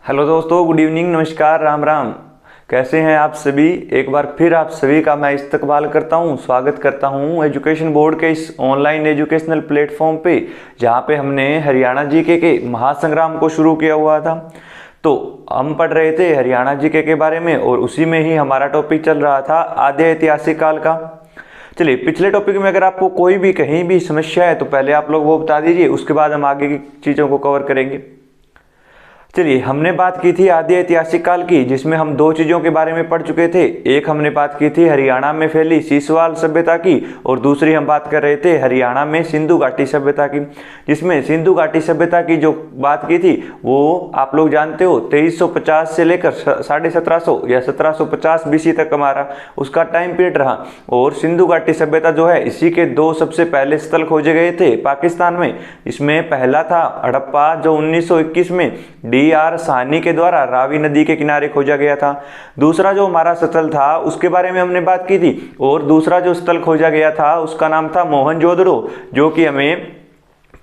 Hello दोस्तों, good evening, नमस्कार, राम राम। कैसे हैं आप सभी? एक बार फिर आप सभी का मैं इस्तकबाल करता हूं, स्वागत करता हूं एजुकेशन बोर्ड के इस ऑनलाइन एजुकेशनल प्लेटफॉर्म पे, जहां पे हमने हरियाणा जीके के महासंग्राम को शुरू किया हुआ था। तो हम पढ़ रहे थे हरियाणा जीके के बारे में और उसी में ही हमारा टॉपिक चल रहा था आद्य ऐतिहासिक काल का। चलिए, पिछले टॉपिक में अगर आपको कोई भी कहीं भी समस्या है तो पहले आप लोग वो बता दीजिए, उसके बाद हम आगे की चीज़ों को कवर करेंगे। चलिए, हमने बात की थी आदि ऐतिहासिक काल की, जिसमें हम दो चीज़ों के बारे में पढ़ चुके थे। एक हमने बात की थी हरियाणा में फैली सीसवाल सभ्यता की और दूसरी हम बात कर रहे थे हरियाणा में सिंधु घाटी सभ्यता की, जिसमें सिंधु घाटी सभ्यता की जो बात की थी वो आप लोग जानते हो 2350 से लेकर 1750 या 1750 बीसी तक हमारा उसका टाइम पीरियड रहा। और सिंधु घाटी सभ्यता जो है, इसी के दो सबसे पहले स्थल खोजे गए थे पाकिस्तान में। इसमें पहला था हड़प्पा, जो 1921 में डी.आर. साहनी के द्वारा रावी नदी के किनारे खोजा गया था। दूसरा जो हमारा स्थल था उसके बारे में हमने बात की थी, और दूसरा जो स्थल खोजा गया था उसका नाम था मोहनजोदड़ो, जो कि हमें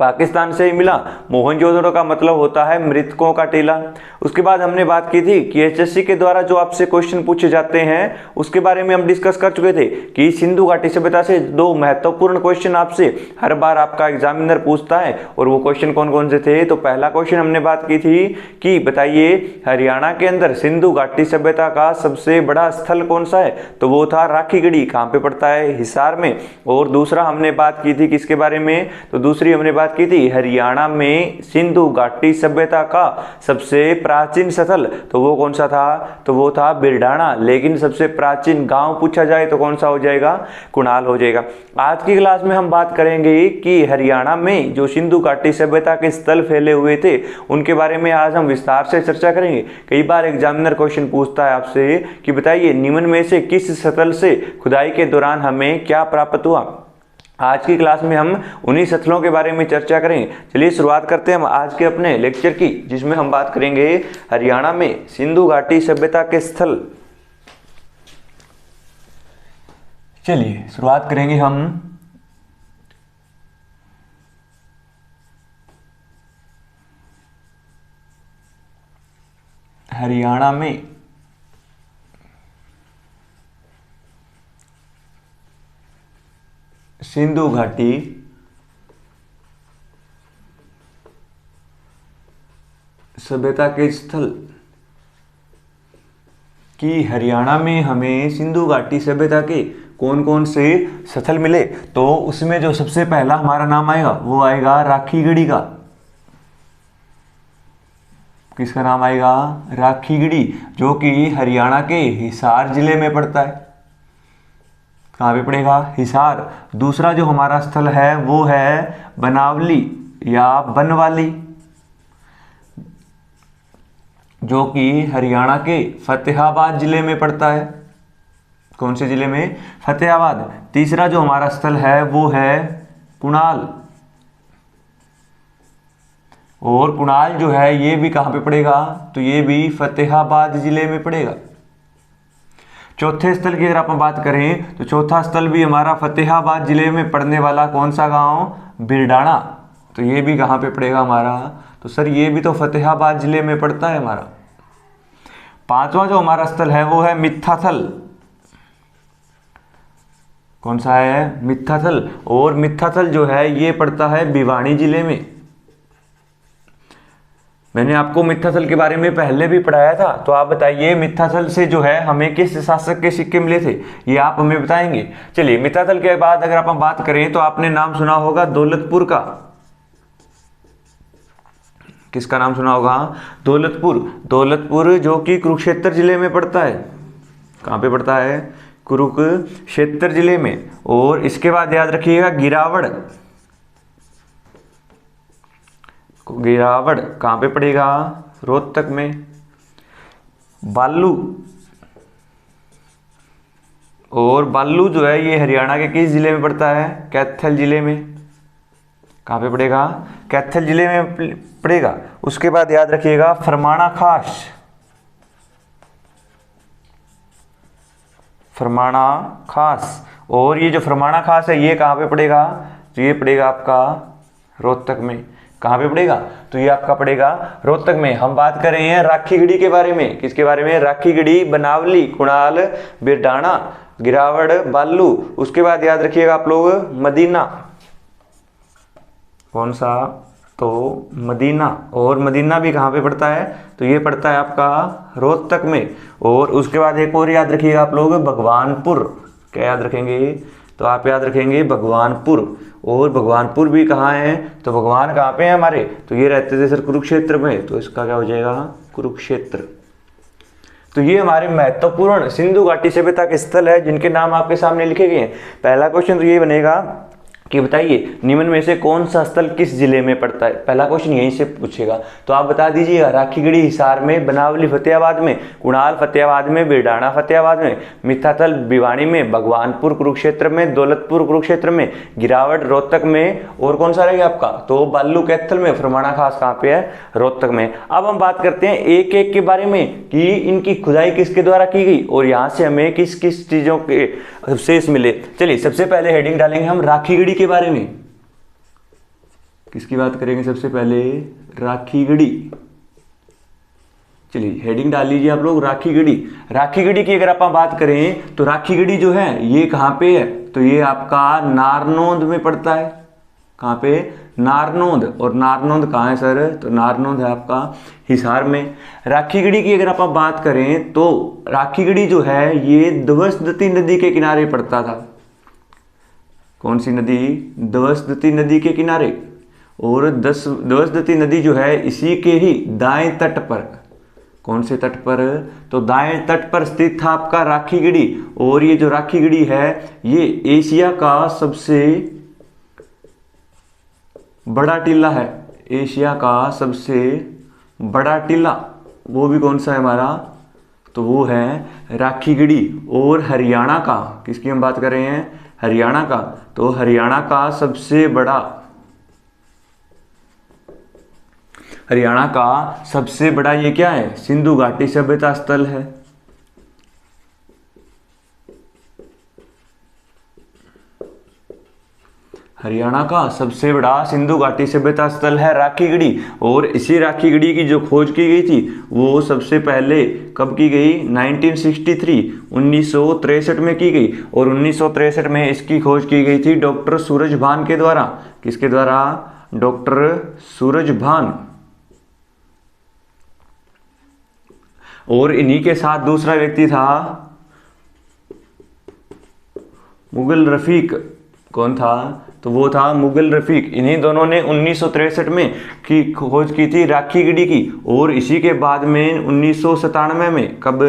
पाकिस्तान से ही मिला। मोहनजोदड़ो का मतलब होता है मृतकों का टीला। उसके बाद हमने बात की थी कि एचएससी के द्वारा जो आपसे क्वेश्चन पूछे जाते हैं उसके बारे में हम डिस्कस कर चुके थे कि सिंधु घाटी सभ्यता से दो महत्वपूर्ण क्वेश्चन आपसे हर बार आपका एग्जामिनर पूछता है, और वो क्वेश्चन कौन कौन से थे। तो पहला क्वेश्चन हमने बात की थी कि बताइए हरियाणा के अंदर सिंधु घाटी सभ्यता का सबसे बड़ा स्थल कौन सा है, तो वो था राखीगढ़ी। कहाँ पे पड़ता है? हिसार में। और दूसरा हमने बात की थी किसके बारे में? तो दूसरी हमने बात की थी हरियाणा में सिंधु घाटी सभ्यता का सबसे प्राचीन स्थल, तो वो कौन सा था? तो वो था बिरडाना। लेकिन सबसे प्राचीन गांव पूछा जाए तो कौन सा हो जाएगा? कुणाल हो जाएगा। आज की क्लास में हम बात करेंगे कि हरियाणा में जो सिंधु घाटी सभ्यता के स्थल फैले हुए थे उनके बारे में आज हम विस्तार से चर्चा करेंगे। कई बार एग्जामिनर क्वेश्चन पूछता है आपसे कि बताइए निम्न में से किस स्थल से खुदाई के दौरान हमें क्या प्राप्त हुआ। आज की क्लास में हम उन्हीं स्थलों के बारे में चर्चा करेंगे। चलिए शुरुआत करते हैं हम आज के अपने लेक्चर की, जिसमें हम बात करेंगे हरियाणा में सिंधु घाटी सभ्यता के स्थल। चलिए शुरुआत करेंगे हम हरियाणा में सिंधु घाटी सभ्यता के स्थल कि हरियाणा में हमें सिंधु घाटी सभ्यता के कौन कौन से स्थल मिले। तो उसमें जो सबसे पहला हमारा नाम आएगा वो आएगा राखीगढ़ी का। किसका नाम आएगा? राखीगढ़ी, जो कि हरियाणा के हिसार जिले में पड़ता है। कहाँ पे पड़ेगा? हिसार। दूसरा जो हमारा स्थल है वो है बनावली या बनवाली, जो कि हरियाणा के फतेहाबाद जिले में पड़ता है। कौन से जिले में? फतेहाबाद। तीसरा जो हमारा स्थल है वो है कुणाल, और कुणाल जो है ये भी कहाँ पे पड़ेगा? तो ये भी फतेहाबाद जिले में पड़ेगा। चौथे स्थल की अगर आप बात करें तो चौथा स्थल भी हमारा फतेहाबाद जिले में पड़ने वाला कौन सा गांव? बिरडाना। तो ये भी कहाँ पे पड़ेगा हमारा? तो सर ये भी तो फतेहाबाद जिले में पड़ता है हमारा। पांचवा जो हमारा स्थल है वो है मित्थाथल। कौन सा है? मित्थाथल। और मित्थाथल जो है ये पड़ता है भिवानी जिले में। मैंने आपको मित्थाथल के बारे में पहले भी पढ़ाया था, तो आप बताइए मित्थाथल से जो है हमें किस शासक के सिक्के मिले थे, ये आप हमें बताएंगे। चलिए, मित्थाथल के बाद अगर आप बात करें तो आपने नाम सुना होगा दौलतपुर का। किसका नाम सुना होगा? दौलतपुर। दौलतपुर जो कि कुरुक्षेत्र जिले में पड़ता है। कहाँ पे पड़ता है? कुरुक्षेत्र जिले में। और इसके बाद याद रखिएगा गिरावड़। गिरावड़ कहाँ पे पड़ेगा? रोहतक में। बालू, और बालू जो है ये हरियाणा के किस जिले में पड़ता है? कैथल जिले में। कहाँ पे पड़ेगा? कैथल जिले में पड़ेगा। उसके बाद याद रखिएगा फरमाना खास। फरमाना खास, और ये जो फरमाना खास है ये कहाँ पे पड़ेगा? तो ये पड़ेगा आपका रोहतक में। कहाँ पे पड़ेगा? तो ये आपका पड़ेगा रोहतक में। हम बात कर रहे हैं राखीगढ़ी के बारे में। किसके बारे में? राखीगढ़ी, बनावली, कुणाल, बिरडाना, गिरावड़, बालू। उसके बाद याद रखिएगा आप लोग मदीना। कौन सा? तो मदीना। और मदीना भी कहाँ पे पड़ता है? तो ये पड़ता है आपका रोहतक में। और उसके बाद एक और याद रखिएगा आप लोग, भगवानपुर। क्या याद रखेंगे? तो आप याद रखेंगे भगवानपुर। और भगवानपुर भी कहाँ है? तो भगवान कहाँ पे हैं हमारे? तो ये रहते थे सर कुरुक्षेत्र में, तो इसका क्या हो जाएगा? कुरुक्षेत्र। तो ये हमारे महत्वपूर्ण सिंधु घाटी सभ्यता के स्थल है जिनके नाम आपके सामने लिखे गए हैं। पहला क्वेश्चन तो ये बनेगा कि बताइए निम्न में से कौन सा स्थल किस जिले में पड़ता है। पहला क्वेश्चन यहीं से पूछेगा, तो आप बता दीजिएगा। राखीगढ़ी हिसार में, बनावली फतेहाबाद में, कुणाल फतेहाबाद में, बिरडाना फतेहाबाद में, मिठातल भिवानी में, भगवानपुर कुरुक्षेत्र में, दौलतपुर कुरुक्षेत्र में, गिरावट रोहतक में, और कौन सा रहेगा आपका? तो बालू कैथल में, फरमाना खास कहाँ पे है? रोहतक में। अब हम बात करते हैं एक एक के बारे में कि इनकी खुदाई किसके द्वारा की गई और यहाँ से हमें किस किस चीजों के अवशेष मिले। चलिए सबसे पहले हेडिंग डालेंगे हम राखीगढ़ी के बारे में। किसकी बात करेंगे सबसे पहले? राखीगढ़ी। चलिए हेडिंग डाल लीजिए आप लोग, राखीगढ़ी। राखीगढ़ी की अगर आप बात करें तो राखीगढ़ी जो है ये कहां पे है? तो ये आपका नारनौंद में पड़ता है। कहां पे? नारनौंद। और नारनौंद कहाँ है सर? तो नारनौंद है आपका हिसार में। राखीगढ़ी की अगर आप बात करें तो राखीगढ़ी जो है ये दवसदती नदी के किनारे पड़ता था। कौन सी नदी? दवसदती नदी के किनारे। और दवसदती नदी जो है इसी के ही दाएं तट पर। कौन से तट पर? तो दाएं तट पर स्थित था आपका राखीगढ़ी। और ये जो राखीगढ़ी है ये एशिया का सबसे बड़ा टीला है। एशिया का सबसे बड़ा टीला वो भी कौन सा है हमारा? तो वो है राखीगढ़ी। और हरियाणा का, किसकी हम बात कर रहे हैं? हरियाणा का। तो हरियाणा का सबसे बड़ा, हरियाणा का सबसे बड़ा ये क्या है? सिंधु घाटी सभ्यता स्थल है। हरियाणा का सबसे बड़ा सिंधु घाटी सभ्यता स्थल है राखीगढ़ी। और इसी राखीगढ़ी की जो खोज की गई थी वो सबसे पहले कब की गई? 1963 में की गई। और 1963 में इसकी खोज की गई थी डॉक्टर सूरजभान के द्वारा। किसके द्वारा? डॉक्टर सूरजभान। और इन्हीं के साथ दूसरा व्यक्ति था मुगल रफीक। कौन था? तो वो था मुगल रफीक। इन्हीं दोनों ने 1963 में की खोज की थी राखीगढ़ी की। और इसी के बाद में 1997 में, कब?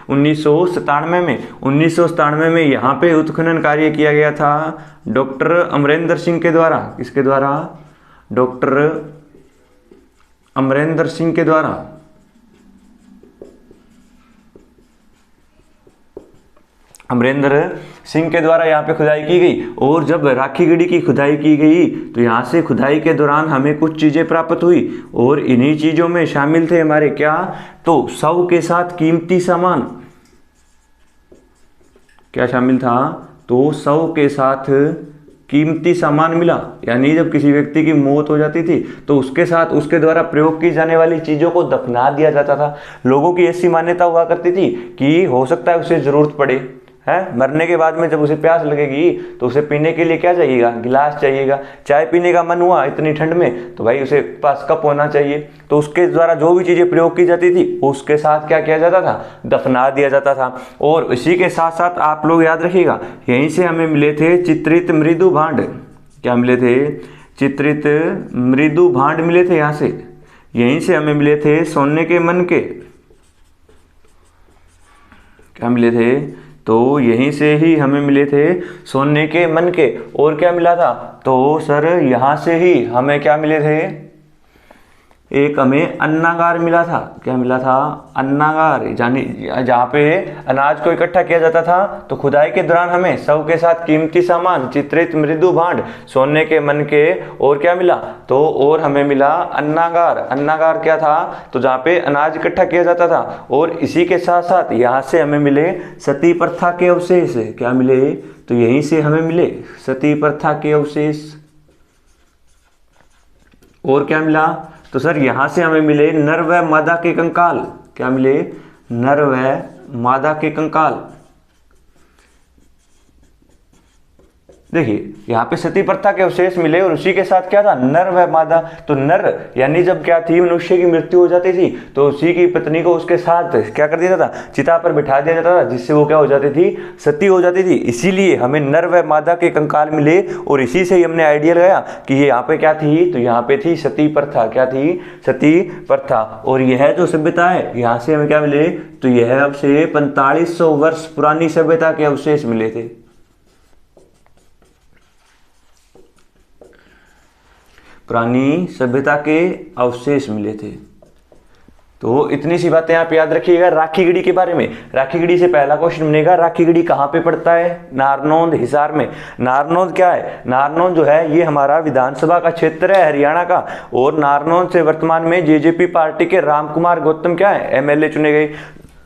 1997 में यहाँ पे उत्खनन कार्य किया गया था डॉक्टर अमरेंद्र सिंह के द्वारा। किसके द्वारा? डॉक्टर अमरेंद्र सिंह के द्वारा। अमरेंद्र सिंह के द्वारा यहाँ पे खुदाई की गई। और जब राखीगढ़ी की खुदाई की गई तो यहाँ से खुदाई के दौरान हमें कुछ चीज़ें प्राप्त हुई। और इन्हीं चीज़ों में शामिल थे हमारे क्या? तो शव के साथ कीमती सामान। क्या शामिल था? तो शव के साथ कीमती सामान मिला। यानी जब किसी व्यक्ति की मौत हो जाती थी तो उसके साथ उसके द्वारा प्रयोग की जाने वाली चीज़ों को दफना दिया जाता था। लोगों की ऐसी मान्यता हुआ करती थी कि हो सकता है उसे ज़रूरत पड़े है मरने के बाद में, जब उसे प्यास लगेगी तो उसे पीने के लिए क्या चाहिएगा? गिलास चाहिएगा। चाय पीने का मन हुआ इतनी ठंड में तो भाई उसे पास कप होना चाहिए। तो उसके द्वारा जो भी चीज़ें प्रयोग की जाती थी उसके साथ क्या किया जाता था? दफना दिया जाता था। और इसी के साथ साथ आप लोग याद रखिएगा यहीं से हमें मिले थे चित्रित मृदु भांड। क्या मिले थे? चित्रित मृदु भांड मिले थे। यहाँ से यहीं से हमें मिले थे सोने के मन के। क्या मिले थे? तो यहीं से ही हमें मिले थे सोने के मन के। और क्या मिला था? तो सर यहाँ से ही हमें क्या मिले थे? एक हमें अन्नागार मिला था। क्या मिला था? अन्नागार, यानी जहाँ पे अनाज को इकट्ठा किया जाता था। तो खुदाई के दौरान हमें शव के साथ कीमती सामान, चित्रित मृदु भांड, सोने के मन के, और क्या मिला? तो और हमें मिला अन्नागार। अन्नागार क्या था? तो जहाँ पे अनाज इकट्ठा किया जाता था। और इसी के साथ साथ यहाँ से हमें मिले सती प्रथा के अवशेष। क्या मिले? तो यहीं से हमें मिले सती प्रथा के अवशेष। और क्या मिला, तो सर यहां से हमें मिले नर व मादा के कंकाल। क्या मिले, नर व मादा के कंकाल। देखिए यहाँ पे सती प्रथा के अवशेष मिले और उसी के साथ क्या था, नर व मादा। तो नर यानी जब क्या थी, मनुष्य की मृत्यु हो जाती थी तो उसी की पत्नी को उसके साथ क्या कर दिया जाता था, चिता पर बिठा दिया जाता था, जिससे वो क्या हो जाती थी, सती हो जाती थी। इसीलिए हमें नर व मादा के कंकाल मिले और इसी से ही हमने आइडिया लगाया कि ये यहाँ पे क्या थी, तो यहाँ पे थी सती प्रथा। क्या थी, सती प्रथा। और यह जो सभ्यता है, यहाँ से हमें क्या मिले, तो यह अब से 4500 वर्ष पुरानी सभ्यता के अवशेष मिले थे। पुरानी सभ्यता के अवशेष मिले थे। तो इतनी सी बातें आप याद रखिएगा राखी गढ़ी के बारे में। राखी गढ़ी से पहला क्वेश्चन बनेगा, राखी गढ़ी कहाँ पे पड़ता है, नारनौंद हिसार में। नारनौंद क्या है, नारनौंद जो है ये हमारा विधानसभा का क्षेत्र है हरियाणा का, और नारनौंद से वर्तमान में जेजेपी पार्टी के रामकुमार गौतम क्या है, एमएलए चुने गए।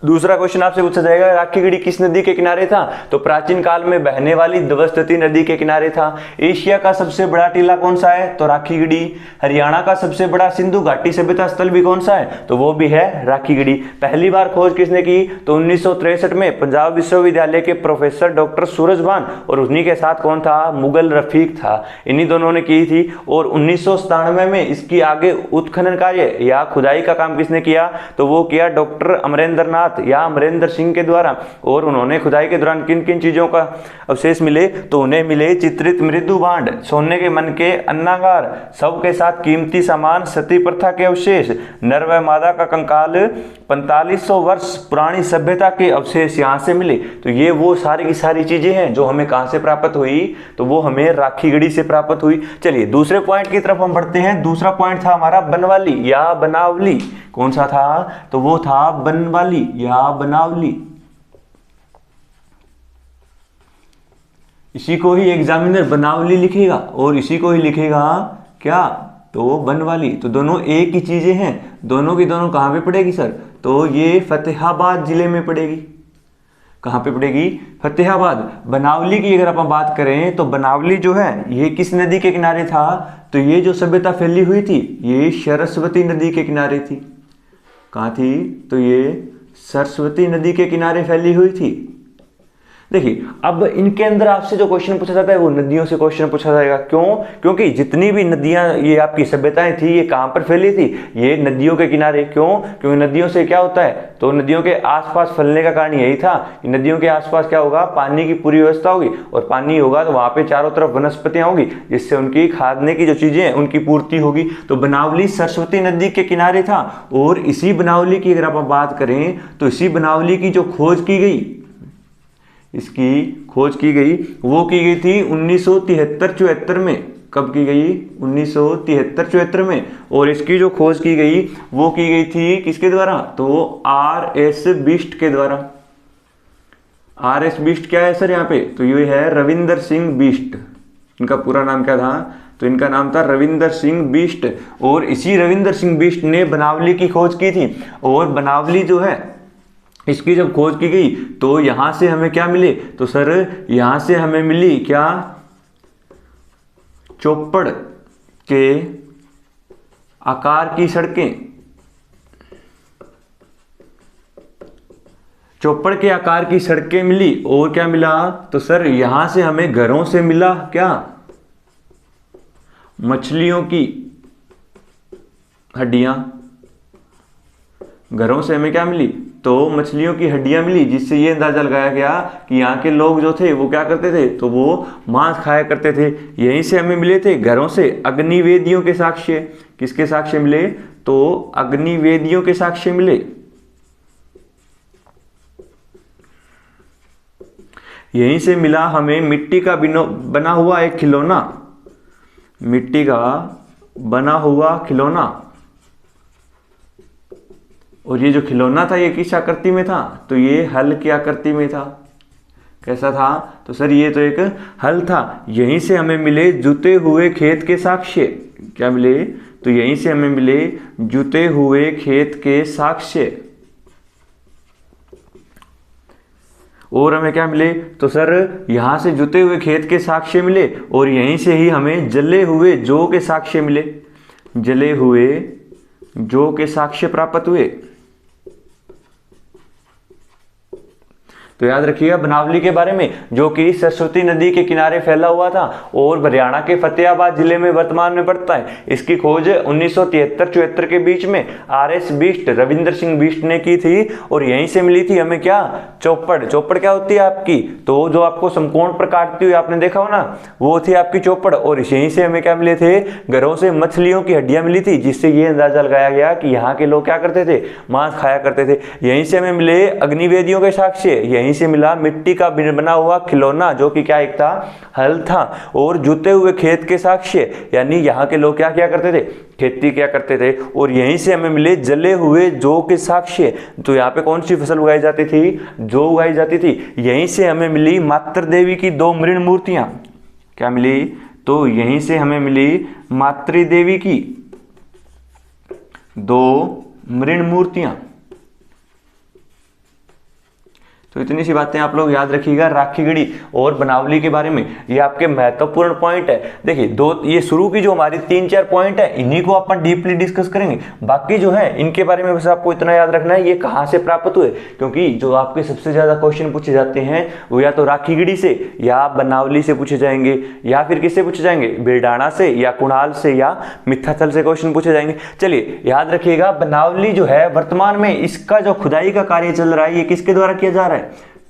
दूसरा क्वेश्चन आपसे पूछा जाएगा, राखी गढ़ी किस नदी के किनारे था, तो प्राचीन काल में बहने वाली द्वस्तती नदी के किनारे था। एशिया का सबसे बड़ा टीला कौन सा है, तो राखी गढ़ी। हरियाणा का सबसे बड़ा सिंधु घाटी सभ्यता स्थल भी कौन सा है, तो वो भी है राखी गढ़ी। पहली बार खोज किसने की, तो 1963 में पंजाब विश्वविद्यालय के प्रोफेसर डॉक्टर सूरजभान, और उन्हीं के साथ कौन था, मुगल रफीक था। इन्हीं दोनों ने की थी। और 1997 में इसकी आगे उत्खनन कार्य या खुदाई का काम किसने किया, तो वो किया डॉक्टर अमरेंद्र नाथ या अमरेंद्र सिंह के द्वारा। और उन्होंने खुदाई के दौरान किन किन चीजों का अवशेष मिले, तो उन्हें मिले चित्रित मृदु भांड, सोने के मन के अन्नागार, सब के साथ कीमती सामान, सती प्रथा के अवशेष, नर व मादा का कंकाल, 4500 वर्ष पुरानी सभ्यता के अवशेष यहाँ से मिले। तो ये वो सारी की सारी चीजें हैं जो हमें कहां से प्राप्त हुई, तो वो हमें राखी गढ़ी से प्राप्त हुई। चलिए दूसरे पॉइंट की तरफ हम बढ़ते हैं। दूसरा पॉइंट था हमारा बनवाली या बनावली। कौन सा था, तो वो था बनवाली या बनावली। इसी को ही एग्जामिनर बनावली लिखेगा और इसी को ही लिखेगा क्या, तो बनवाली। तो दोनों एक ही चीजें हैं। दोनों की दोनों कहां पे पड़ेगी सर, तो ये फतेहाबाद जिले में पड़ेगी। कहां पे पड़ेगी, फतेहाबाद। बनावली की अगर अपन बात करें तो बनावली जो है ये किस नदी के किनारे था, तो ये जो सभ्यता फैली हुई थी ये सरस्वती नदी के किनारे थी। कहां थी, तो ये सरस्वती नदी के किनारे फैली हुई थी। देखिए अब इनके अंदर आपसे जो क्वेश्चन पूछा जाता है वो नदियों से क्वेश्चन पूछा जाएगा। क्यों, क्योंकि जितनी भी नदियां ये आपकी सभ्यताएं थी ये कहां पर फैली थी, ये नदियों के किनारे। क्यों, क्योंकि नदियों से क्या होता है, तो नदियों के आसपास फैलने का कारण यही था कि नदियों के आसपास क्या होगा, पानी की पूरी व्यवस्था होगी, और पानी होगा तो वहां पे चारों तरफ वनस्पतियां होगी, जिससे उनकी खाने की जो चीजें हैं उनकी पूर्ति होगी। तो बनावली सरस्वती नदी के किनारे था। और इसी बनावली की अगर आप बात करें तो इसी बनावली की जो खोज की गई, इसकी खोज की गई वो की गई थी 1973-74 में। कब की गई, 1973-74 में। और इसकी जो खोज की गई वो की गई थी किसके द्वारा, तो आर.एस. बिष्ट के द्वारा। आर.एस. बिष्ट क्या है सर यहाँ पे, तो ये है रविंदर सिंह बिष्ट। इनका पूरा नाम क्या था, तो इनका नाम था रविंदर सिंह बिष्ट। और इसी रविंदर सिंह बिष्ट ने बनावली की खोज की थी। और बनावली जो है इसकी जब खोज की गई तो यहां से हमें क्या मिले, तो सर यहां से हमें मिली क्या, चौपड़ के आकार की सड़कें। चौपड़ के आकार की सड़कें मिली। और क्या मिला, तो सर यहां से हमें घरों से मिला क्या, मछलियों की हड्डियां। घरों से हमें क्या मिली, तो मछलियों की हड्डियां मिली, जिससे ये अंदाजा लगाया गया कि यहाँ के लोग जो थे वो क्या करते थे, तो वो मांस खाया करते थे। यहीं से हमें मिले थे घरों से अग्निवेदियों के साक्ष्य। किसके साक्ष्य मिले, तो अग्निवेदियों के साक्ष्य मिले। यहीं से मिला हमें मिट्टी का बना हुआ एक खिलौना, मिट्टी का बना हुआ खिलौना। और ये जो खिलौना था ये किस आकृति में था, तो ये हल की आकृति में था। कैसा था, तो सर ये तो एक हल था। यहीं से हमें मिले जुते हुए खेत के साक्ष्य। क्या मिले, तो यहीं से हमें मिले जुते हुए खेत के साक्ष्य। और हमें क्या मिले, तो सर यहां से जुते हुए खेत के साक्ष्य मिले। और यहीं से ही हमें जले हुए जौ के साक्ष्य मिले। जले हुए जौ के साक्ष्य प्राप्त हुए। तो याद रखिएगा बनावली के बारे में, जो कि सरस्वती नदी के किनारे फैला हुआ था और हरियाणा के फतेहाबाद जिले में वर्तमान में पड़ता है। इसकी खोज 1973-74 के बीच में आर.एस. बिष्ट, रविंद्र सिंह बिष्ट ने की थी और यहीं से मिली थी हमें क्या, चौपड़। चौपड़ क्या होती है आपकी, तो जो आपको समकोण पर काटती हुई आपने देखा हो ना, वो थी आपकी चौपड़। और यहीं से हमें क्या मिले थे, घरों से मछलियों की हड्डियां मिली थी, जिससे ये अंदाजा लगाया गया कि यहाँ के लोग क्या करते थे, मांस खाया करते थे। यहीं से हमें मिले अग्निवेदियों के साक्ष्य, यहीं से मिला मिट्टी का बना हुआ खिलौना, जो कि क्या एक था, हल था, और जुते हुए खेत के साक्ष्य, यानी यहाँ के लोग क्या क्या करते थे, खेती क्या करते थे। और यहीं से हमें मिले जले हुए जौ के साक्ष्य, तो यहाँ पे कौन सी फसल उगाई जाती थी, जौ उगाई जाती थी। यहीं से हमें मिली मातृ देवी की 2 मृण मूर्तियां, क्या मिली, तो यहीं से हमें मिली मातृ देवी की 2 मृण मूर्तियां। तो इतनी सी बातें आप लोग याद रखिएगा राखीगढ़ी और बनावली के बारे में, ये आपके महत्वपूर्ण पॉइंट है। देखिए ये शुरू की जो हमारी 3-4 पॉइंट है, इन्हीं को अपन डीपली डिस्कस करेंगे। बाकी जो है इनके बारे में बस आपको इतना याद रखना है, ये कहाँ से प्राप्त हुए, क्योंकि जो आपके सबसे ज्यादा क्वेश्चन पूछे जाते हैं वो या तो राखीगढ़ी से या बनावली से पूछे जाएंगे, या फिर किससे पूछे जाएंगे, बिरडाना से या कुणाल से या मिथ्याथल से क्वेश्चन पूछे जाएंगे। चलिए याद रखिएगा बनावली जो है वर्तमान में इसका जो खुदाई का कार्य चल रहा है, ये किसके द्वारा किया जा रहा है,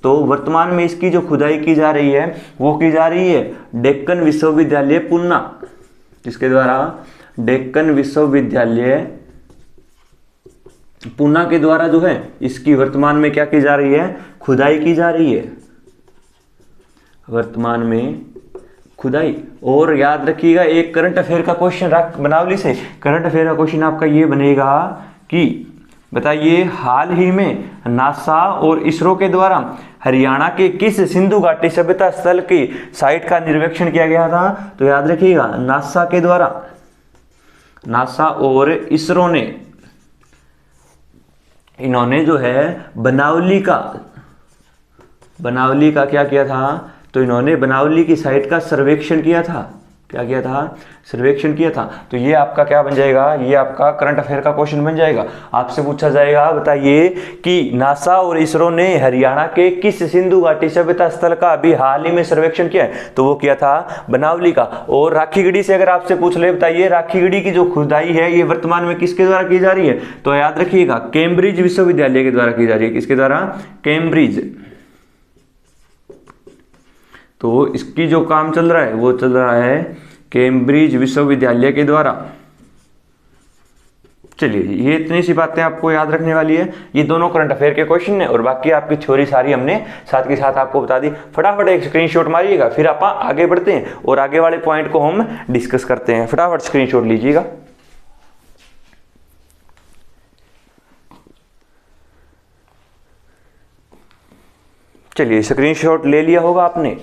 तो वर्तमान में इसकी जो खुदाई की जा रही है वो की जा रही है डेक्कन विश्वविद्यालय पूना। इसके द्वारा डेक्कन विश्वविद्यालय पूना के द्वारा जो है इसकी वर्तमान में क्या की जा रही है, खुदाई की जा रही है, वर्तमान में खुदाई। और याद रखिएगा एक करंट अफेयर का क्वेश्चन बनावली से, करंट अफेयर का क्वेश्चन आपका ये बनेगा कि बताइए हाल ही में नासा और इसरो के द्वारा हरियाणा के किस सिंधु घाटी सभ्यता स्थल की साइट का निरीक्षण किया गया था, तो याद रखिएगा नासा के द्वारा, नासा और इसरो ने, इन्होंने जो है बनावली का क्या किया था, तो इन्होंने बनावली की साइट का सर्वेक्षण किया था। क्या किया था, सर्वेक्षण किया था। तो ये आपका क्या बन जाएगा, ये आपका करंट अफेयर का क्वेश्चन बन जाएगा। आपसे पूछा जाएगा बताइए कि नासा और इसरो ने हरियाणा के किस सिंधु घाटी सभ्यता स्थल का अभी हाल ही में सर्वेक्षण किया है, तो वो किया था बनावली का। और राखीगढ़ी से अगर आपसे पूछ ले बताइए राखीगढ़ी की जो खुदाई है ये वर्तमान में किसके द्वारा की जा रही है, तो याद रखिएगा कैम्ब्रिज विश्वविद्यालय के द्वारा की जा रही है। किसके द्वारा, कैम्ब्रिज। तो इसकी जो काम चल रहा है वो चल रहा है कैम्ब्रिज विश्वविद्यालय के द्वारा। चलिए ये इतनी सी बातें आपको याद रखने वाली है। ये दोनों करंट अफेयर के क्वेश्चन है और बाकी आपकी थ्योरी सारी हमने साथ के साथ आपको बता दी। फटाफट एक स्क्रीनशॉट मारिएगा, फिर आप आगे बढ़ते हैं और आगे वाले पॉइंट को हम डिस्कस करते हैं। फटाफट स्क्रीनशॉट लीजिएगा। चलिए स्क्रीनशॉट ले लिया होगा आपने।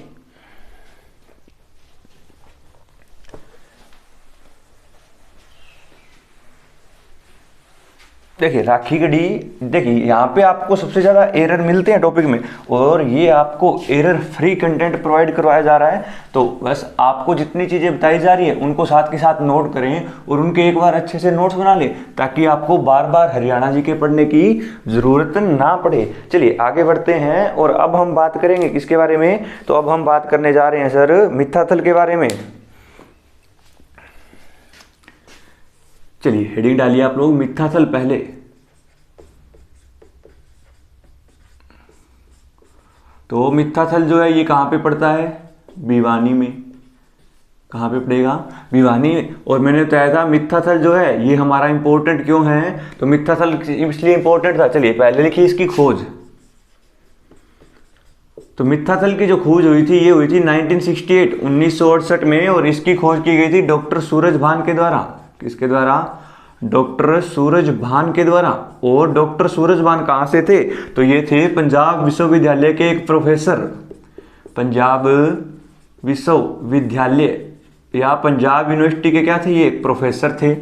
देखिए राखीगढ़ी, देखिए यहाँ पे आपको सबसे ज़्यादा एरर मिलते हैं टॉपिक में और ये आपको एरर फ्री कंटेंट प्रोवाइड करवाया जा रहा है। तो बस आपको जितनी चीज़ें बताई जा रही है उनको साथ के साथ नोट करें और उनके एक बार अच्छे से नोट्स बना लें ताकि आपको बार बार हरियाणा जी के पढ़ने की ज़रूरत ना पड़े। चलिए आगे बढ़ते हैं और अब हम बात करेंगे किसके बारे में, तो अब हम बात करने जा रहे हैं सर मिथ्याथल के बारे में। चलिए हेडिंग डालिए आप लोग मिथ्याथल पहले। तो मिथ्याथल जो है ये कहाँ पे पड़ता है, भिवानी में। कहाँ पे पड़ेगा, भिवानी में। और मैंने बताया था मिथ्याथल जो है ये हमारा इंपॉर्टेंट क्यों है, तो मिथ्याथल इसलिए इंपॉर्टेंट था। चलिए पहले लिखिए इसकी खोज। तो मिथ्याथल की जो खोज हुई थी ये हुई थी 1968 में और इसकी खोज की गई थी डॉक्टर सूरज भान के द्वारा। किसके द्वारा, डॉक्टर सूरज भान के द्वारा। और डॉक्टर सूरज भान कहाँ से थे, तो ये थे पंजाब विश्वविद्यालय के एक प्रोफेसर, पंजाब विश्वविद्यालय या पंजाब यूनिवर्सिटी के क्या थे, ये एक प्रोफेसर थे।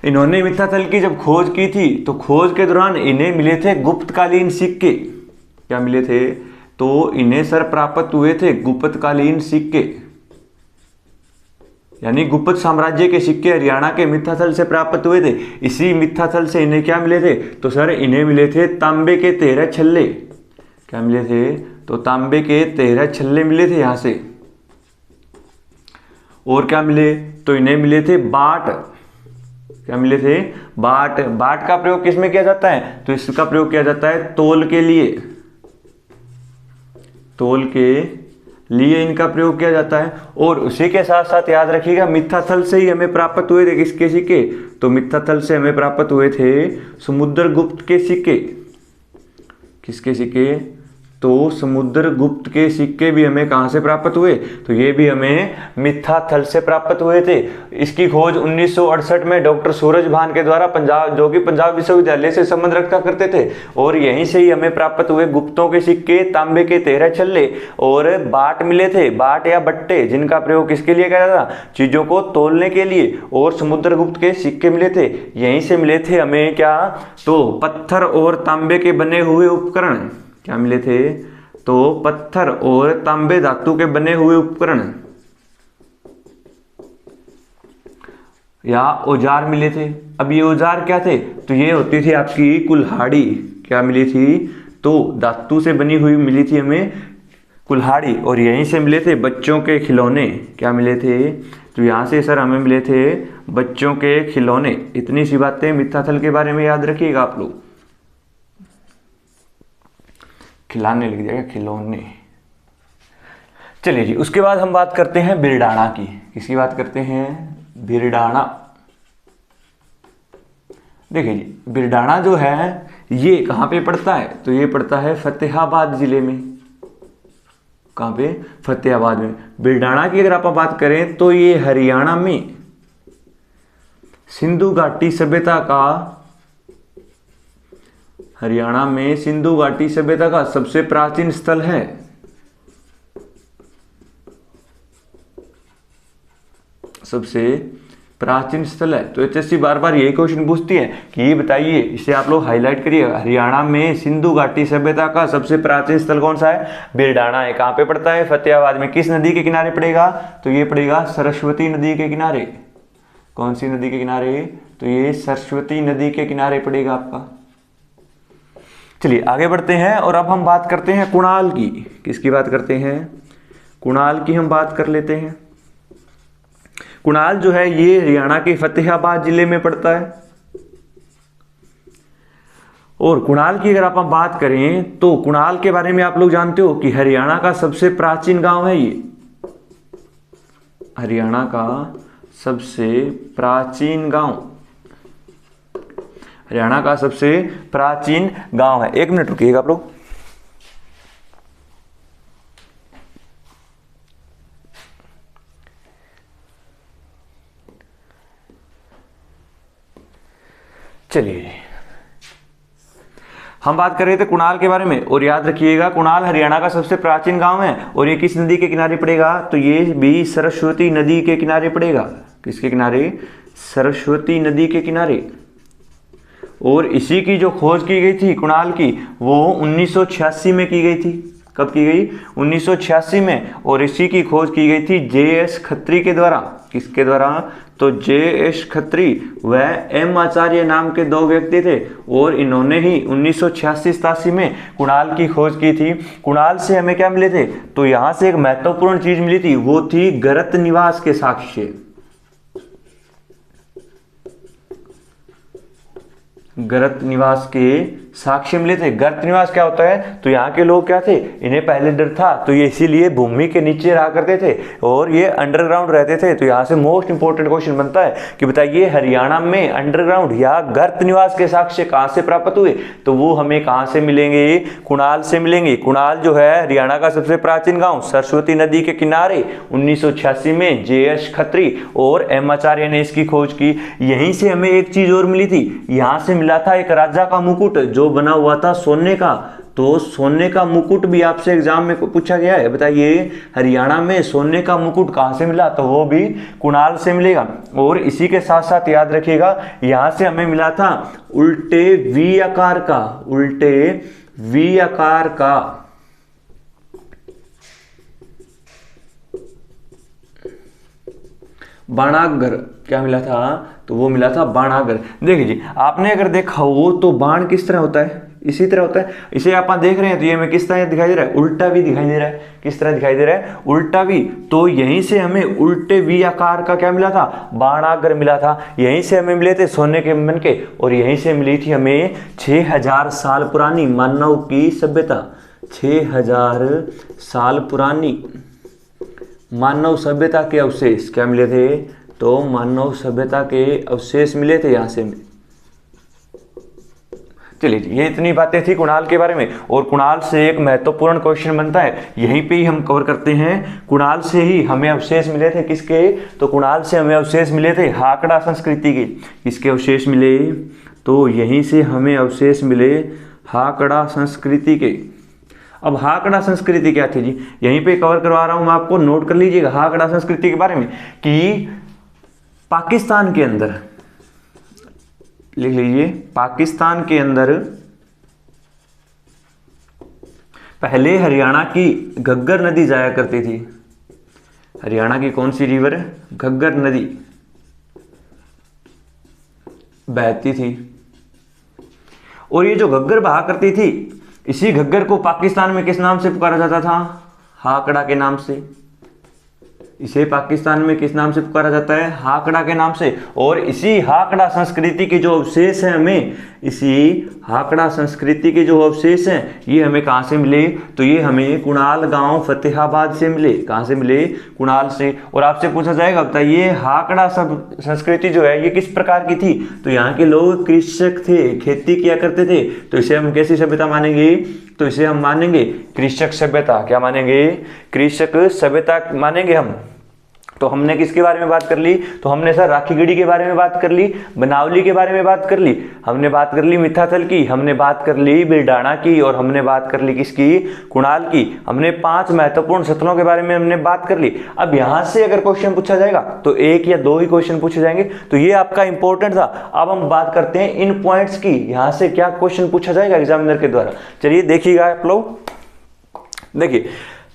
इन्होंने मिथ्याथल की जब खोज की थी तो खोज के दौरान इन्हें मिले थे गुप्तकालीन सिक्के। क्या मिले थे, तो इन्हें सर प्राप्त हुए थे गुप्तकालीन सिक्के। यानी गुप्त साम्राज्य के सिक्के हरियाणा के मिथ्याथल से प्राप्त हुए थे। इसी मिथ्याथल से इन्हें क्या मिले थे? तो सर इन्हें मिले थे तांबे के 13 छल्ले। क्या मिले थे? तो तांबे के 13 छल्ले मिले थे यहां से। और क्या मिले? तो इन्हें मिले थे बाट। क्या मिले थे? बाट। बाट का प्रयोग किसमें किया जाता है? तो इसका प्रयोग किया जाता है तोल के लिए। तोल के लिए इनका प्रयोग किया जाता है। और उसी के साथ साथ याद रखिएगा मिथ्याथल से ही हमें प्राप्त हुए थे किसके सिक्के? तो मिथ्याथल से हमें प्राप्त हुए थे समुद्रगुप्त के सिक्के। किसके सिक्के? तो समुद्रगुप्त के सिक्के भी हमें कहां से प्राप्त हुए? तो ये भी हमें मिथ्याथल से प्राप्त हुए थे। इसकी खोज 1968 में डॉक्टर सूरज भान के द्वारा पंजाब, जो कि पंजाब विश्वविद्यालय से संबंध रखा करते थे, और यहीं से ही हमें प्राप्त हुए गुप्तों के सिक्के, तांबे के 13 छल्ले और बाट मिले थे, बाट या बट्टे, जिनका प्रयोग किसके लिए किया था? चीजों को तोलने के लिए। और समुद्रगुप्त के सिक्के मिले थे, यहीं से मिले थे हमें क्या? तो पत्थर और तांबे के बने हुए उपकरण। क्या मिले थे? तो पत्थर और तांबे धातु के बने हुए उपकरण या औजार मिले थे। अब ये औजार क्या थे? तो ये होती थी आपकी कुल्हाड़ी। क्या मिली थी? तो धातु से बनी हुई मिली थी हमें कुल्हाड़ी। और यहीं से मिले थे बच्चों के खिलौने। क्या मिले थे? तो यहां से सर हमें मिले थे बच्चों के खिलौने। इतनी सी बातें मिथ्याथल के बारे में याद रखिएगा आप लोग। खिलाने लिख जाएगा, खिलौने। चलिए जी, उसके बाद हम बात करते हैं बिरडाणा की। किसकी बात करते हैं? बिरडाणा। देखिए जी, बिरडाणा जो है ये कहां पे पड़ता है? तो ये पड़ता है फतेहाबाद जिले में। कहां पे? फतेहाबाद में। बिरडाणा की अगर आप बात करें तो ये हरियाणा में सिंधु घाटी सभ्यता का, हरियाणा में सिंधु घाटी सभ्यता का सबसे प्राचीन स्थल है। सबसे प्राचीन स्थल है। तो एचएससी बार बार यही क्वेश्चन पूछती है कि ये बताइए, इसे आप लोग हाईलाइट करिए, हरियाणा में सिंधु घाटी सभ्यता का सबसे प्राचीन स्थल कौन सा है? बिरडाणा है। कहां पे पड़ता है? फतेहाबाद में। किस नदी के किनारे पड़ेगा? तो ये पड़ेगा सरस्वती नदी के किनारे। कौन सी नदी के किनारे? तो ये सरस्वती नदी के किनारे पड़ेगा आपका। चलिए आगे बढ़ते हैं और अब हम बात करते हैं कुणाल की। किसकी बात करते हैं? कुणाल की हम बात कर लेते हैं। कुणाल जो है ये हरियाणा के फतेहाबाद जिले में पड़ता है। और कुणाल की अगर आप बात करें तो कुणाल के बारे में आप लोग जानते हो कि हरियाणा का सबसे प्राचीन गांव है ये। हरियाणा का सबसे प्राचीन गांव, हरियाणा का सबसे प्राचीन गांव है। एक मिनट रुकिएगा आप लोग। चलिए हम बात कर रहे थे कुणाल के बारे में, और याद रखिएगा कुणाल हरियाणा का सबसे प्राचीन गांव है। और ये किस नदी के किनारे पड़ेगा? तो ये भी सरस्वती नदी के किनारे पड़ेगा। किसके किनारे? सरस्वती नदी के किनारे। और इसी की जो खोज की गई थी कुणाल की, वो 1986 में की गई थी। कब की गई? 1986 में। और इसी की खोज की गई थी जे.एस. खत्री के द्वारा। किसके द्वारा? तो जे.एस. खत्री व एम आचार्य नाम के दो व्यक्ति थे, और इन्होंने ही 1986-87 में कुणाल की खोज की थी। कुणाल से हमें क्या मिले थे? तो यहां से एक महत्वपूर्ण चीज मिली थी, वो थी गरत निवास के साक्ष्य। गरत निवास के साक्ष्य मिले थे। गरत निवास क्या होता है? तो यहाँ के लोग क्या थे? इन्हें पहले डर था, तो ये इसीलिए भूमि के नीचे रहा करते थे और ये अंडरग्राउंड रहते थे। तो यहाँ से मोस्ट इंपोर्टेंट क्वेश्चन बनता है कि बताइए हरियाणा में अंडरग्राउंड या गर्त निवास के साक्ष्य कहाँ से प्राप्त हुए? तो वो हमें कहाँ से मिलेंगे? कुणाल से मिलेंगे। कुणाल जो है हरियाणा का सबसे प्राचीन गाँव, सरस्वती नदी के किनारे। 1986 में जे.एस. खत्री और एम आचार्य ने इसकी खोज की। यहीं से हमें एक चीज और मिली थी, यहाँ से मिला था एक राजा का मुकुट जो बना हुआ था सोने का। तो सोने का मुकुट भी आपसे एग्जाम में पूछा गया है। बताइए हरियाणा में सोने का मुकुट कहां से मिला? तो वो भी कुणाल से मिलेगा। और इसी के साथ साथ याद रखिएगा यहां से हमें मिला था उल्टे वी आकार का, उल्टे वी आकार का बाणागर क्या मिला था, तो वो मिला था बाणागर। देखिए जी, आपने अगर देखा हो तो बाण किस तरह होता है, इसी तरह होता है। इसे आप देख रहे हैं तो ये हमें किस तरह दिखाई दे रहा है, उल्टा भी दिखाई दे रहा है। किस तरह दिखाई दे रहा है, उल्टा भी। तो यहीं से हमें उल्टे वी आकार का क्या मिला था, बाणागर मिला था। यहीं से हमें मिले थे सोने के बन के, और यहीं से मिली थी हमें 6000 साल पुरानी मानव की सभ्यता। 6000 साल पुरानी मानव सभ्यता के अवशेष क्या मिले थे, तो मानव सभ्यता के अवशेष मिले थे यहां से। चलिए, ये इतनी बातें थी कुणाल के बारे में। और कुणाल से एक महत्वपूर्ण क्वेश्चन बनता है, यहीं पे ही हम कवर करते हैं। कुणाल से ही हमें अवशेष मिले थे, किसके, तो कुणाल से हमें अवशेष मिले थे हाकड़ा संस्कृति के। किसके अवशेष मिले, तो यहीं से हमें अवशेष मिले हाकड़ा संस्कृति के। अब हाकड़ा संस्कृति क्या थी जी, यहीं पे कवर करवा रहा हूं मैं आपको, नोट कर लीजिएगा हाकड़ा संस्कृति के बारे में कि पाकिस्तान के अंदर, लिख लीजिए, पाकिस्तान के अंदर पहले हरियाणा की घग्गर नदी जाया करती थी। हरियाणा की कौन सी रिवर, घग्गर नदी बहती थी। और ये जो घग्गर बहा करती थी, इसी घग्गर को पाकिस्तान में किस नाम से पुकारा जाता था, हाकड़ा के नाम से। इसे पाकिस्तान में किस नाम से पुकारा जाता है, हाकड़ा के नाम से। और इसी हाकड़ा संस्कृति के जो अवशेष हैं हमें, इसी हाकड़ा संस्कृति के जो अवशेष हैं ये हमें कहाँ से मिले, तो ये हमें कुणाल गांव फतेहाबाद से मिले। कहाँ से मिले, कुणाल से। और आपसे पूछा जाएगा बताइए हाकड़ा संस्कृति जो है ये किस प्रकार की थी, तो यहाँ के लोग कृषक थे, खेती किया करते थे। तो इसे हम कैसी सभ्यता मानेंगे, तो इसे हम मानेंगे कृषक सभ्यता। क्या मानेंगे, कृषक सभ्यता मानेंगे हम। तो हमने किसके बारे में बात कर ली, तो हमने सर राखीगढ़ी के बारे में बात कर ली, बनावली के बारे में बात कर ली, हमने बात कर ली मिठाथल की, हमने बात कर ली बिरडाना की, और हमने बात कर ली किसकी, कुणाल की। हमने 5 महत्वपूर्ण स्थलों के बारे में हमने बात कर ली। अब यहां से अगर क्वेश्चन पूछा जाएगा तो 1 या 2 ही क्वेश्चन पूछे जाएंगे, तो ये आपका इंपॉर्टेंट था। अब हम बात करते हैं इन पॉइंट्स की, यहां से क्या क्वेश्चन पूछा जाएगा एग्जामिनर के द्वारा। चलिए देखिएगा आप लोग, देखिए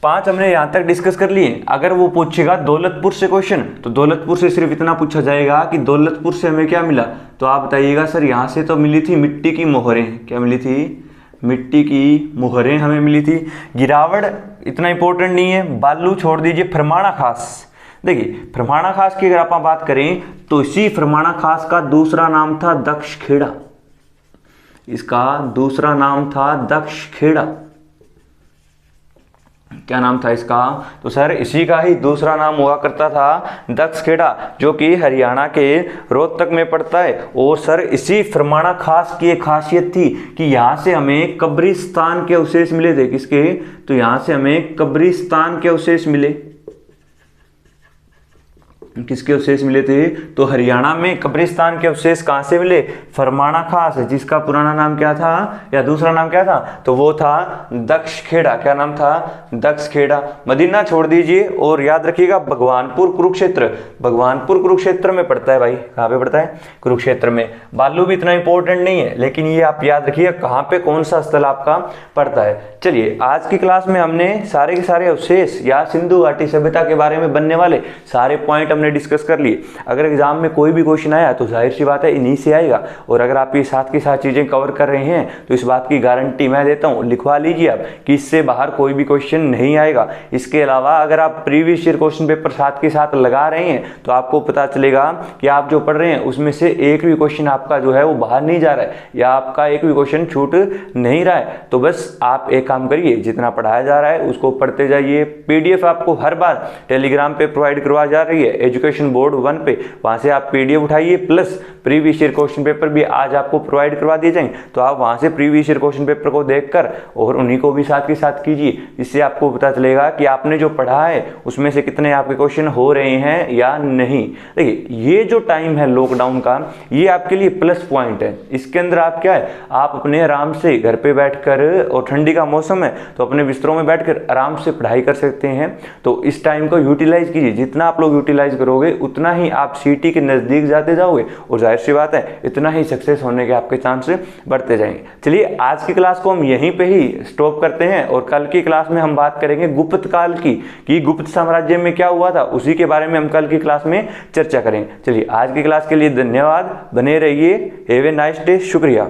5 हमने यहां तक डिस्कस कर लिए। अगर वो पूछेगा दौलतपुर से क्वेश्चन, तो दौलतपुर से सिर्फ इतना पूछा जाएगा कि दौलतपुर से हमें क्या मिला, तो आप बताइएगा सर यहां से तो मिली थी मिट्टी की मोहरें। क्या मिली थी, मिट्टी की मोहरें हमें मिली थी। गिरावड़ इतना इंपॉर्टेंट नहीं है, बालू छोड़ दीजिए। फरमाना खास, देखिए फरमाना खास की अगर आप बात करें तो इसी फरमाना खास का दूसरा नाम था दक्ष खेड़ा। इसका दूसरा नाम था दक्ष खेड़ा। क्या नाम था इसका, तो सर इसी का ही दूसरा नाम हुआ करता था दक्ष खेड़ा, जो कि हरियाणा के रोहतक में पड़ता है। और सर इसी फरमाना खास की एक खासियत थी कि यहां से हमें कब्रिस्तान के अवशेष मिले थे। किसके, तो यहां से हमें कब्रिस्तान के अवशेष मिले। किसके अवशेष मिले थे, तो हरियाणा में कब्रिस्तान के अवशेष कहां से मिले, फरमाना खास, जिसका पुराना नाम क्या था या दूसरा नाम क्या था, तो वो था दक्ष खेड़ा। क्या नाम था, दक्ष खेड़ा। मदीना छोड़ दीजिए और याद रखिएगा भगवानपुर कुरुक्षेत्र। भगवानपुर कुरुक्षेत्र में पड़ता है भाई, कहां पे पड़ता है, कुरुक्षेत्र में। बालू भी इतना इंपॉर्टेंट नहीं है, लेकिन ये आप याद रखिएगा कहां पे कौन सा स्थल आपका पड़ता है। चलिए आज की क्लास में हमने सारे के सारे अवशेष या सिंधु घाटी सभ्यता के बारे में बनने वाले सारे पॉइंट हमने डिस्कस कर लिए। अगर एग्जाम में कोई भी क्वेश्चन आया तो जाहिर सी बात है इन्हीं से आएगा। और अगर आप ये साथ की साथ चीजें कवर कर रहे हैं तो इस बात की गारंटी मैं देता हूं, लिखवा लीजिए आप कि इससे बाहर कोई भी क्वेश्चन नहीं आएगा। इसके अलावा अगर आप प्रीवियस ईयर क्वेश्चन पेपर साथ के साथ लगा रहे हैं तो आपको पता चलेगा कि आप जो पढ़ रहे हैं उसमें से एक भी क्वेश्चन आपका जो है वो बाहर नहीं जा रहा है, या आपका एक भी क्वेश्चन छूट नहीं रहा है। तो बस आप एक काम करिए, जितना पढ़ाया जा रहा है उसको पढ़ते जाइए। पीडीएफ आपको हर बार टेलीग्राम पे प्रोवाइड करवा जा रही है एजुकेशन बोर्ड 1 पे, वहां से आप पीडीएफ उठाइए, plus previous year question paper भी आज आपको प्रोवाइड करवा दिए जाएंगे। तो आप वहां से प्रीवियस ईयर क्वेश्चन पेपर को देखकर और उन्हीं को भी साथ के साथ कीजिए, इससे आपको पता चलेगा कि आपने जो पढ़ा है उसमें से कितने आपके क्वेश्चन हो रहे हैं या नहीं। देखिए ये जो टाइम है लॉकडाउन का, ये आपके लिए प्लस पॉइंट है। इसके अंदर आप क्या है, आप अपने आराम से घर पे बैठकर, और ठंडी का मौसम है तो अपने बिस्तरों में बैठकर आराम से पढ़ाई कर सकते हैं। तो इस टाइम को यूटिलाइज कीजिए, जितना आप लोग यूटिलाइज करोगे उतना ही आप सीटी के नज़दीक जाते जाओगे और जाहिर सी बात है इतना ही सक्सेस होने के आपके चांस बढ़ते जाएंगे। चलिए आज की क्लास को हम यहीं पे ही स्टॉप करते हैं और कल की क्लास में हम बात करेंगे गुप्त काल की कि गुप्त साम्राज्य में क्या हुआ था, उसी के बारे में हम कल की क्लास में चर्चा करेंगे। चलिए आज की क्लास के लिए धन्यवाद, बने रहिए। हैव ए नाइस डे, शुक्रिया।